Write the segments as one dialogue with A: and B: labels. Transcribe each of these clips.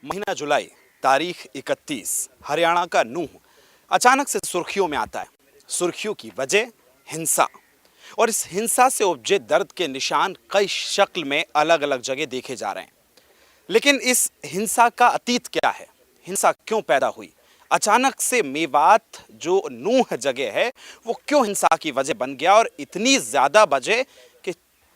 A: महीना जुलाई, तारीख 31, हरियाणा का नूंह अचानक से सुर्खियों में आता है। सुर्खियों की वजह हिंसा, और इस हिंसा से उपजे दर्द के निशान कई शक्ल में अलग अलग जगह देखे जा रहे हैं। लेकिन इस हिंसा का अतीत क्या है? हिंसा क्यों पैदा हुई? अचानक से मेवात जो नूंह जगह है वो क्यों हिंसा की वजह बन गया, और इतनी ज्यादा वजह कि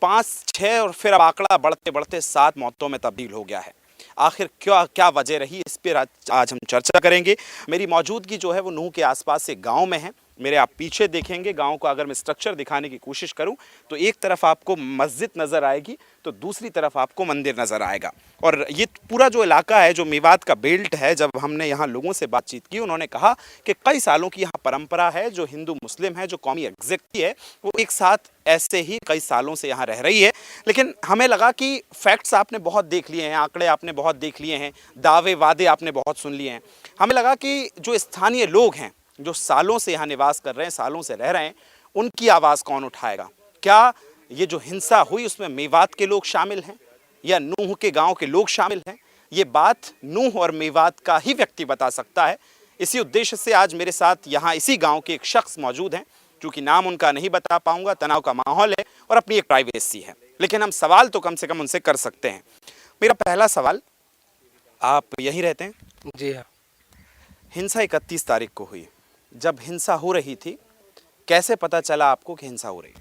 A: 5-6 और फिर अब आंकड़ा बढ़ते बढ़ते 7 मौतों में तब्दील हो गया है। आखिर क्या क्या वजह रही, इस पर आज हम चर्चा करेंगे। मेरी मौजूदगी जो है वो नूंह के आसपास से गांव में है। मेरे आप पीछे देखेंगे गांव का अगर मैं स्ट्रक्चर दिखाने की कोशिश करूं तो एक तरफ आपको मस्जिद नजर आएगी तो दूसरी तरफ आपको मंदिर नजर आएगा। और ये पूरा जो इलाका है, जो मेवात का बेल्ट है, जब हमने यहाँ लोगों से बातचीत की उन्होंने कहा कि कई सालों की यहाँ परंपरा है, जो हिंदू मुस्लिम है, जो कौमी यकजहती है, वो एक साथ ऐसे ही कई सालों से यहाँ रह रही है। लेकिन हमें लगा कि फैक्ट्स आपने बहुत देख लिए हैं, आंकड़े आपने बहुत देख लिए हैं, दावे वादे आपने बहुत सुन लिए हैं। हमें लगा कि जो स्थानीय लोग हैं, जो सालों से यहाँ निवास कर रहे हैं, सालों से रह रहे हैं, उनकी आवाज़ कौन उठाएगा? क्या ये जो हिंसा हुई उसमें मेवात के लोग शामिल हैं या नूंह के गांव के लोग शामिल हैं? ये बात नूंह और मेवात का ही व्यक्ति बता सकता है। इसी उद्देश्य से आज मेरे साथ यहाँ इसी गांव के एक शख्स मौजूद हैं। चूंकि नाम उनका नहीं बता पाऊंगा, तनाव का माहौल है और अपनी एक प्राइवेसी है, लेकिन हम सवाल तो कम से कम उनसे कर सकते हैं। मेरा पहला सवाल, आप यहीं रहते हैं?
B: जी हाँ।
A: हिंसा 31 तारीख को हुई। जब हिंसा हो रही थी, कैसे पता चला आपको कि हिंसा हो रही?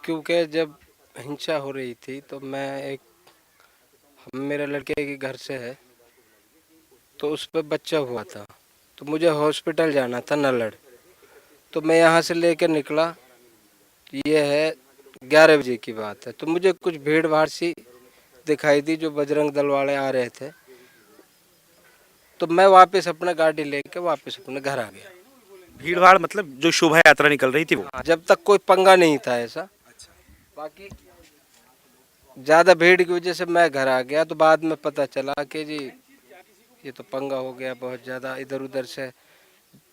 B: क्योंकि जब हिंसा हो रही थी तो मेरे लड़के के घर से है, तो उस पर बच्चा हुआ था, तो मुझे हॉस्पिटल जाना था नलड़। तो मैं यहाँ से लेकर निकला, ये है 11 बजे की बात है। तो मुझे कुछ भीड़ भाड़ सी दिखाई दी, जो बजरंग दल वाले आ रहे थे। तो मैं वापस अपना गाड़ी लेके वापस अपने घर आ गया।
A: भीड़ भाड़ मतलब जो शोभा यात्रा निकल रही थी वो?
B: हाँ, जब तक कोई पंगा नहीं था ऐसा। बाकी ज़्यादा भीड़ की वजह से मैं घर आ गया। तो बाद में पता चला कि जी ये तो पंगा हो गया बहुत ज़्यादा। इधर उधर से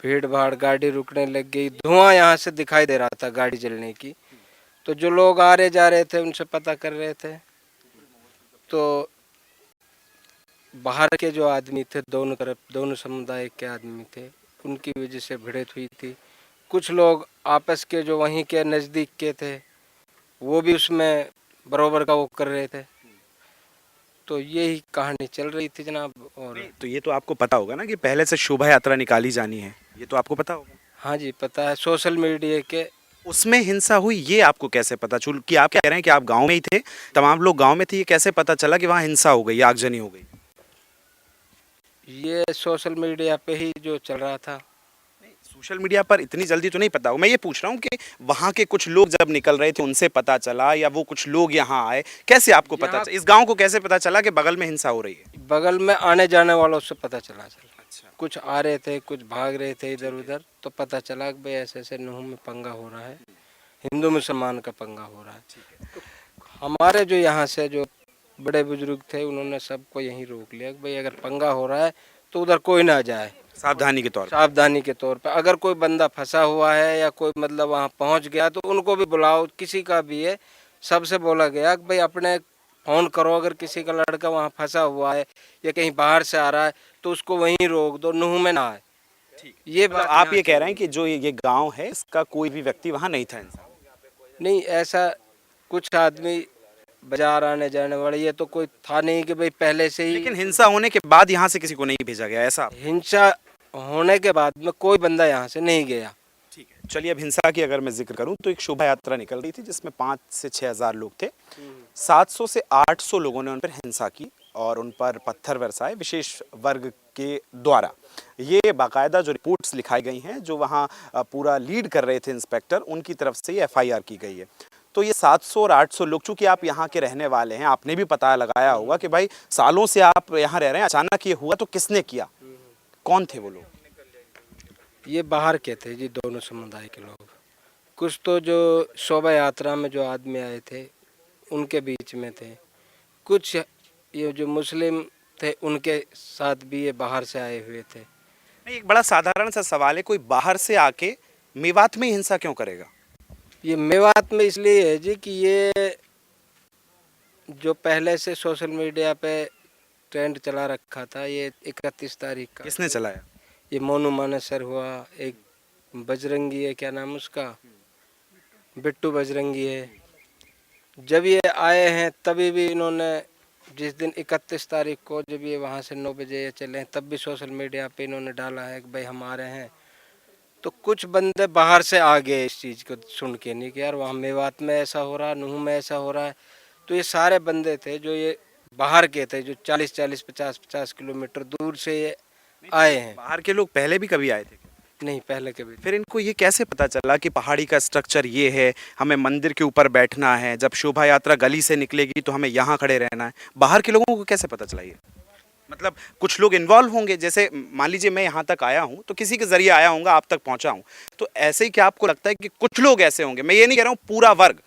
B: भीड़ भाड़, गाड़ी रुकने लग गई, धुआं यहाँ से दिखाई दे रहा था गाड़ी जलने की। तो जो लोग आ रहे जा रहे थे उनसे पता कर रहे थे, तो बाहर के जो आदमी थे, दोनों तरफ दोनों समुदाय के आदमी थे, उनकी वजह से भिड़ंत हुई थी। कुछ लोग आपस के जो वहीं के नज़दीक के थे वो भी उसमें बराबर का वो कर रहे थे। तो यही कहानी चल रही थी जनाब। और
A: तो ये तो आपको पता होगा ना कि पहले से शोभा यात्रा निकाली जानी है, ये तो आपको पता होगा।
B: हाँ जी, पता है, सोशल मीडिया के।
A: उसमें हिंसा हुई ये आपको कैसे पता? चूल कि आप कह रहे हैं कि आप गांव में ही थे, तमाम लोग गांव में थे, ये कैसे पता चला कि वहाँ हिंसा हो गई, आगजनी हो गई?
B: ये सोशल मीडिया पे ही जो चल रहा था।
A: सोशल मीडिया पर इतनी जल्दी तो नहीं पता हो। मैं ये पूछ रहा हूँ कि वहाँ के कुछ लोग जब निकल रहे थे उनसे पता चला, या वो कुछ लोग यहाँ आए, कैसे आपको पता चला? इस गांव को कैसे पता चला कि बगल में हिंसा हो रही है?
B: बगल में आने जाने वालों से पता चला।
A: अच्छा।
B: कुछ आ रहे थे, कुछ भाग रहे थे इधर उधर, तो पता चला कि भाई ऐसे ऐसे नूंह में पंगा हो रहा है, हिंदू मुसलमान का पंगा हो रहा है। तो हमारे जो यहाँ से जो बड़े बुजुर्ग थे उन्होंने सबको यहीं रोक लिया कि भाई अगर पंगा हो रहा है तो उधर कोई ना जाए,
A: सावधानी के तौर पर।
B: सावधानी के तौर पर। अगर कोई बंदा फंसा हुआ है या कोई मतलब वहाँ पहुँच गया तो उनको भी बुलाओ, किसी का भी है। सबसे बोला गया कि भाई अपने फ़ोन करो, अगर किसी का लड़का वहाँ फंसा हुआ है या कहीं बाहर से आ रहा है तो उसको वहीं रोक दो, नूंह में ना आए।
A: ठीक।
B: ये
A: मतलब
B: बात
A: आप
B: यहाँ
A: ये कह रहे हैं कि जो ये गांव है इसका कोई भी व्यक्ति वहाँ नहीं था? इंसान
B: नहीं, ऐसा कुछ आदमी बाजार आने जाने वाले, ये तो कोई था नहीं कि भाई पहले से ही।
A: लेकिन हिंसा होने के बाद यहाँ से किसी को नहीं भेजा गया, ऐसा?
B: हिंसा होने के बाद में कोई बंदा यहाँ से नहीं गया।
A: ठीक है, चलिए अब हिंसा की अगर मैं जिक्र करूं तो एक शोभा यात्रा निकल रही थी जिसमें 5 से 6 हज़ार लोग थे। 700 से 800 लोगों ने उन पर हिंसा की और उन पर पत्थर बरसाए विशेष वर्ग के द्वारा। ये बाकायदा जो रिपोर्ट्स लिखाई गई हैं, जो वहाँ पूरा लीड कर रहे थे इंस्पेक्टर, उनकी तरफ से ये एफआईआर की गई है। तो ये 700 और 800 लोग, चूंकि आप यहाँ के रहने वाले हैं, आपने भी पता लगाया होगा कि भाई सालों से आप यहाँ रह रहे हैं, अचानक ये हुआ तो किसने किया, कौन थे वो लोग?
B: ये बाहर के थे जी, दोनों समुदाय के लोग। कुछ तो जो शोभा यात्रा में जो आदमी आए थे उनके बीच में थे, कुछ ये जो मुस्लिम थे उनके साथ भी ये बाहर से आए हुए थे।
A: नहीं, एक बड़ा साधारण सा सवाल है, कोई बाहर से आके मेवात में हिंसा क्यों करेगा?
B: ये मेवात में इसलिए है जी कि ये जो पहले से सोशल मीडिया पे ट्रेंड चला रखा था, ये 31 तारीख का,
A: किसने चलाया?
B: ये मोनू मानेसर हुआ, एक बजरंगी है, क्या नाम उसका, बिट्टू बजरंगी है। जब ये आए हैं तभी भी इन्होंने, जिस दिन 31 तारीख को जब ये वहाँ से 9 बजे ये चले हैं, तब भी सोशल मीडिया पे इन्होंने डाला है कि भाई हम आ रहे हैं। तो कुछ बंदे बाहर से आ गए इस चीज़ को सुन के, नहीं कि यार वहाँ मेवात में ऐसा हो रहा है, नूह में ऐसा हो रहा है। तो ये सारे बंदे थे जो ये बाहर के थे, जो 40-40, 50-50 किलोमीटर दूर से ये आए हैं।
A: बाहर के लोग पहले भी कभी आए थे क्या?
B: नहीं, पहले कभी
A: फिर इनको ये कैसे पता चला कि पहाड़ी का स्ट्रक्चर ये है, हमें मंदिर के ऊपर बैठना है, जब शोभा यात्रा गली से निकलेगी तो हमें यहाँ खड़े रहना है? बाहर के लोगों को कैसे पता चला ये? मतलब कुछ लोग इन्वॉल्व होंगे, जैसे मान लीजिए मैं यहाँ तक आया हूँ तो किसी के जरिए आया हूँ, आप तक पहुँचा हूँ, तो ऐसे ही क्या आपको लगता है कि कुछ लोग ऐसे होंगे, मैं ये नहीं कह रहा हूँ पूरा वर्ग,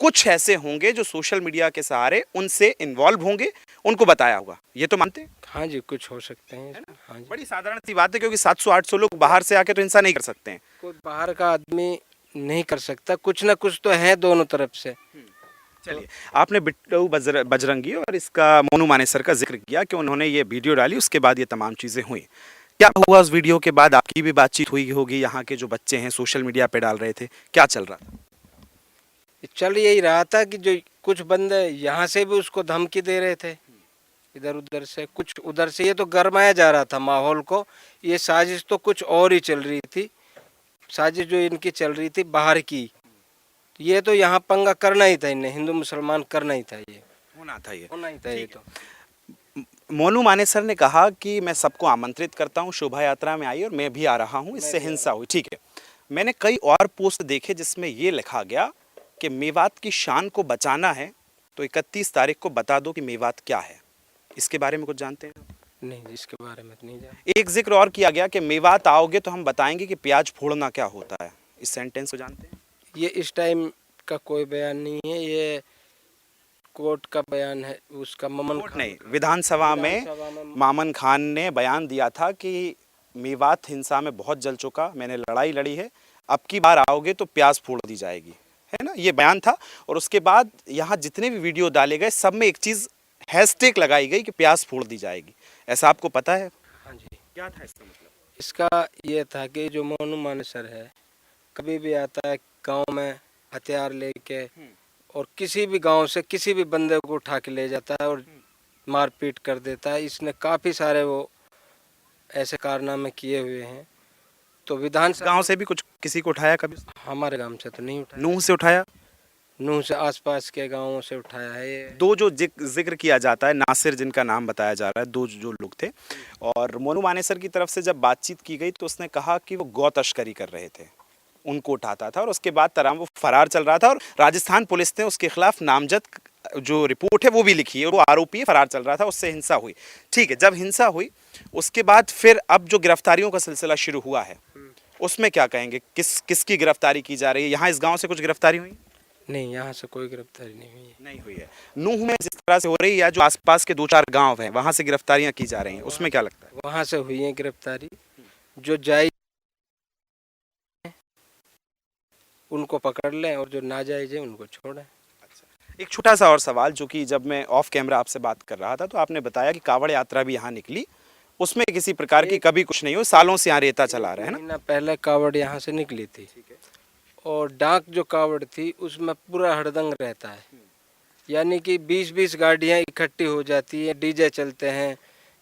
A: कुछ ऐसे होंगे जो सोशल मीडिया के सहारे उनसे इन्वॉल्व होंगे, उनको बताया होगा, ये तो मानते हैं?
B: हाँ जी, कुछ हो सकते हैं। हाँ जी,
A: बड़ी साधारण सी बात है, क्योंकि 700-800 लोग बाहर से आके तो हिंसा नहीं कर सकते हैं।
B: कोई बाहर का आदमी नहीं कर सकता, कुछ ना कुछ तो है दोनों तरफ से।
A: चलिए, आपने बिट्टू बजरंगी और इसका मोनू मानेसर का जिक्र किया कि उन्होंने ये वीडियो डाली, उसके बाद ये तमाम चीज़ें हुई। क्या हुआ उस वीडियो के बाद? आपकी भी बातचीत हुई होगी, यहाँ के जो बच्चे हैं सोशल मीडिया पे डाल रहे थे, क्या चल रहा था?
B: चल यही रहा था कि जो कुछ बंदे यहाँ से भी उसको धमकी दे रहे थे, इधर उधर से, कुछ उधर से। ये तो गरमाया जा रहा था माहौल को। ये साजिश तो कुछ और ही चल रही थी, साजिश जो इनकी चल रही थी बाहर की। ये तो यहाँ पंगा करना ही था, इन्हें हिंदू मुसलमान करना ही था, ये होना ही था ये तो।
A: मोनू मानेसर ने कहा कि मैं सबको आमंत्रित करता हूँ, शोभा यात्रा में आई और मैं भी आ रहा हूँ, इससे हिंसा हुई। ठीक है, मैंने कई और पोस्ट देखे जिसमें ये लिखा गया कि मेवात की शान को बचाना है तो 31 तारीख को बता दो कि मेवात क्या है। इसके बारे में कुछ जानते हैं?
B: नहीं, इसके बारे में तो नहीं जानते।
A: एक जिक्र और किया गया कि मेवात आओगे तो हम बताएंगे कि प्याज फोड़ना क्या होता है। इस सेंटेंस को जानते हैं?
B: ये इस टाइम का कोई बयान नहीं है, ये कोर्ट का बयान है, उसका मामन
A: कोर्ट
B: खान
A: नहीं, विधानसभा में मामन खान ने बयान दिया था कि मेवात हिंसा में बहुत जल चुका, मैंने लड़ाई लड़ी है, अब की बार आओगे तो प्याज फोड़ दी जाएगी, है ना, ये बयान था। और उसके बाद यहाँ जितने भी वीडियो डाले गए सब में एक चीज़ हैशटैग लगाई गई कि प्याज फोड़ दी जाएगी। ऐसा आपको पता है?
B: हाँ जी,
A: क्या था इसका मतलब?
B: इसका ये था कि जो मोनू मानेसर है, कभी भी आता है गांव में हथियार लेके, और किसी भी गांव से किसी भी बंदे को उठा के ले जाता है और मारपीट कर देता है। इसने काफ़ी सारे वो ऐसे कारनामे किए हुए हैं। तो विधानसभा
A: गांव से भी कुछ किसी को उठाया कभी?
B: हमारे गांव से तो नहीं उठाया,
A: नूह से उठाया?
B: नूह से आसपास के गांवों से उठाया है ये।
A: दो जो जिक्र किया जाता है, नासिर जिनका नाम बताया जा रहा है, दो जो लोग थे, और मोनू मानेसर की तरफ से जब बातचीत की गई तो उसने कहा कि वो गौ तस्करी कर रहे थे, उनको उठाता था, और उसके बाद तराम वो फरार चल रहा था और राजस्थान पुलिस ने उसके खिलाफ नामजद जो रिपोर्ट है वो भी लिखी है, और वो आरोपी है, फरार चल रहा था, उससे हिंसा हुई। ठीक है, जब हिंसा हुई उसके बाद फिर अब जो गिरफ्तारियों का सिलसिला शुरू हुआ है उसमें क्या कहेंगे? किसकी गिरफ्तारी की जा रही है? यहाँ इस गांव से कुछ गिरफ्तारी हुई?
B: नहीं, यहाँ से कोई गिरफ्तारी नहीं हुई है।
A: नहीं हुई है। नूह में जिस तरह से हो रही है, या जो आसपास के 2-4 गांव हैं वहां से गिरफ्तारियां की जा रही हैं, उसमें क्या लगता है?
B: वहाँ से हुई है गिरफ्तारी, जो जायज उनको पकड़ लें और जो नाजायज है उनको छोड़ें।
A: एक छोटा सा और सवाल, जो कि जब मैं ऑफ कैमरा आपसे बात कर रहा था तो आपने बताया कि कावड़ यात्रा भी यहाँ निकली, उसमें किसी प्रकार की कभी कुछ नहीं हो, सालों से यहाँ रेता चला रहे हैं ना?
B: महीना पहले कावड़ यहाँ से निकली थी, और डाक जो कावड़ थी उसमें पूरा हड़दंग रहता है, यानी कि 20-20 गाड़ियाँ इकट्ठी हो जाती है, डीजे चलते हैं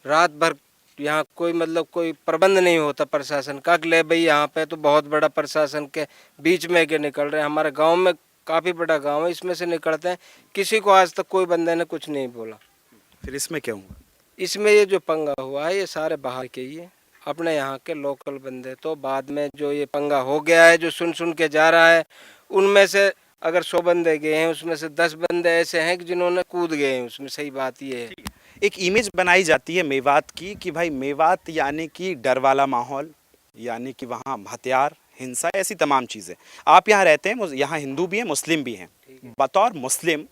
B: रात भर। यहाँ कोई मतलब कोई प्रबंध नहीं होता प्रशासन का, ले भाई यहाँ पे तो बहुत बड़ा प्रशासन के बीच में के निकल रहे हैं। हमारे गांव में काफ़ी बड़ा गांव है, इसमें से निकलते हैं, किसी को आज तक कोई बंदे ने कुछ नहीं बोला।
A: फिर इसमें क्या हुआ?
B: इसमें ये जो पंगा हुआ है ये सारे बाहर के ही है, अपने यहाँ के लोकल बंदे। तो बाद में जो ये पंगा हो गया है, जो सुन सुन के जा रहा है, उनमें से अगर 100 बंदे गए हैं उसमें से 10 बंदे ऐसे हैं कि जिन्होंने कूद गए हैं उसमें। सही बात ये है।
A: एक इमेज बनाई जाती है मेवात की कि भाई मेवात यानी कि डर वाला माहौल, यानी कि वहाँ हथियार, हिंसा, ऐसी तमाम चीज़ें। आप यहाँ रहते हैं, यहाँ हिंदू भी हैं, मुस्लिम भी हैं, बतौर मुस्लिम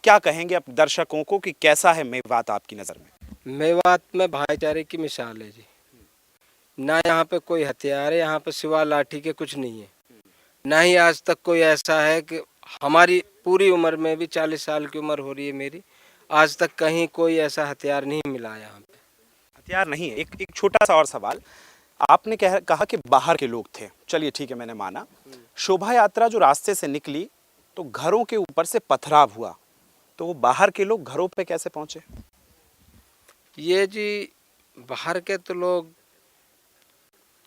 A: क्या कहेंगे अब दर्शकों को कि कैसा है मेवात आपकी नज़र में?
B: मेवात में भाईचारे की मिसाल है जी। ना यहाँ पे कोई हथियार है, यहाँ पे सिवा लाठी के कुछ नहीं है। ना ही आज तक कोई ऐसा है कि हमारी पूरी उम्र में भी 40 साल की उम्र हो रही है मेरी, आज तक कहीं कोई ऐसा हथियार नहीं मिला यहाँ पे।
A: हथियार नहीं है। एक एक छोटा सा और सवाल, आपने कहा कि बाहर के लोग थे, चलिए ठीक है, मैंने माना। शोभा यात्रा जो रास्ते से निकली तो घरों के ऊपर से पथराव हुआ, तो वो बाहर के लोग घरों पे कैसे पहुंचे?
B: ये जी बाहर के तो लोग,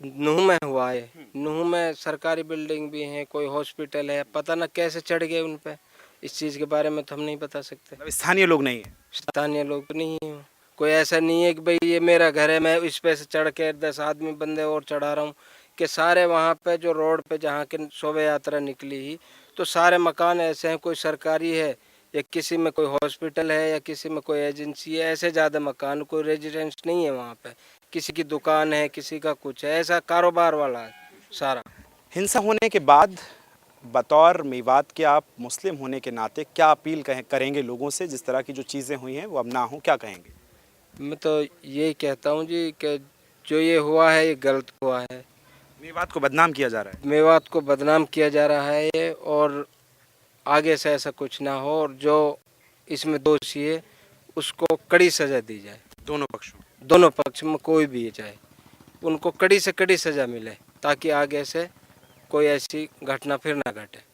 B: नूह में हुआ है, नूह में सरकारी बिल्डिंग भी है, कोई हॉस्पिटल है, पता ना कैसे चढ़ गए उन पे, इस चीज़ के बारे में तो हम नहीं बता सकते।
A: मतलब स्थानीय लोग नहीं है?
B: स्थानीय लोग तो नहीं है, कोई ऐसा नहीं है कि भाई ये मेरा घर है मैं इस पे से चढ़ के 10 आदमी बंदे और चढ़ा रहा हूँ, कि सारे वहाँ पे जो रोड पे जहाँ की शोभा यात्रा निकली ही, तो सारे मकान ऐसे हैं, कोई सरकारी है या किसी में कोई हॉस्पिटल है या किसी में कोई एजेंसी है, ऐसे ज़्यादा मकान, कोई रेजिडेंस नहीं है वहाँ पे, किसी की दुकान है, किसी का कुछ है, ऐसा कारोबार वाला है सारा।
A: हिंसा होने के बाद बतौर मेवात के, आप मुस्लिम होने के नाते क्या अपील करेंगे लोगों से, जिस तरह की जो चीज़ें हुई हैं वो अब ना हो, क्या कहेंगे?
B: मैं तो यही कहता हूँ जी कि जो ये हुआ है ये गलत हुआ है,
A: मेवात को बदनाम किया जा रहा है।
B: मेवात को बदनाम किया जा रहा है ये, और आगे से ऐसा कुछ ना हो, और जो इसमें दोषी है उसको कड़ी सज़ा दी जाए।
A: दोनों पक्षों?
B: दोनों पक्ष में कोई भी चाहे, उनको कड़ी से कड़ी सज़ा मिले, ताकि आगे से कोई ऐसी घटना फिर ना घटे।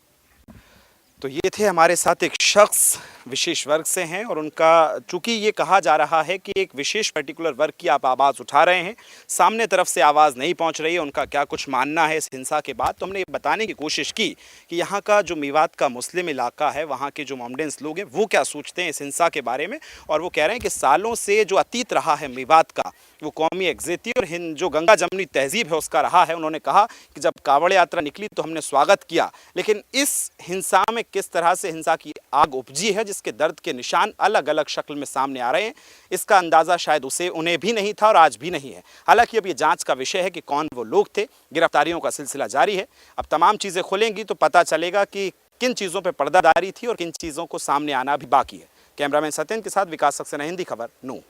A: तो ये थे हमारे साथ एक शख्स, विशेष वर्ग से हैं, और उनका, चूंकि ये कहा जा रहा है कि एक विशेष पर्टिकुलर वर्ग की आप आवाज़ उठा रहे हैं, सामने तरफ से आवाज़ नहीं पहुंच रही है, उनका क्या कुछ मानना है इस हिंसा के बाद, तो हमने ये बताने की कोशिश की कि यहाँ का जो मेवात का मुस्लिम इलाका है, वहाँ के जो मोमडेंस लोग हैं, वो क्या सोचते हैं इस हिंसा के बारे में। और वो कह रहे हैं कि सालों से जो अतीत रहा है मेवात का, वो कौमी यकजहती और जो गंगा जमनी तहजीब है उसका रहा है। उन्होंने कहा कि जब कावड़ यात्रा निकली तो हमने स्वागत किया, लेकिन इस हिंसा में किस तरह से हिंसा की आग उपजी है, जिसके दर्द के निशान अलग अलग शक्ल में सामने आ रहे हैं, इसका अंदाज़ा शायद उन्हें भी नहीं था और आज भी नहीं है। हालांकि अब ये जांच का विषय है कि कौन वो लोग थे। गिरफ्तारियों का सिलसिला जारी है। अब तमाम चीज़ें खुलेंगी तो पता चलेगा कि किन चीज़ों पर पर्दादारी थी और किन चीज़ों को सामने आना भी बाकी है। कैमरामैन सत्यन के साथ विकास सक्सेना, हिंदी खबर, नूह।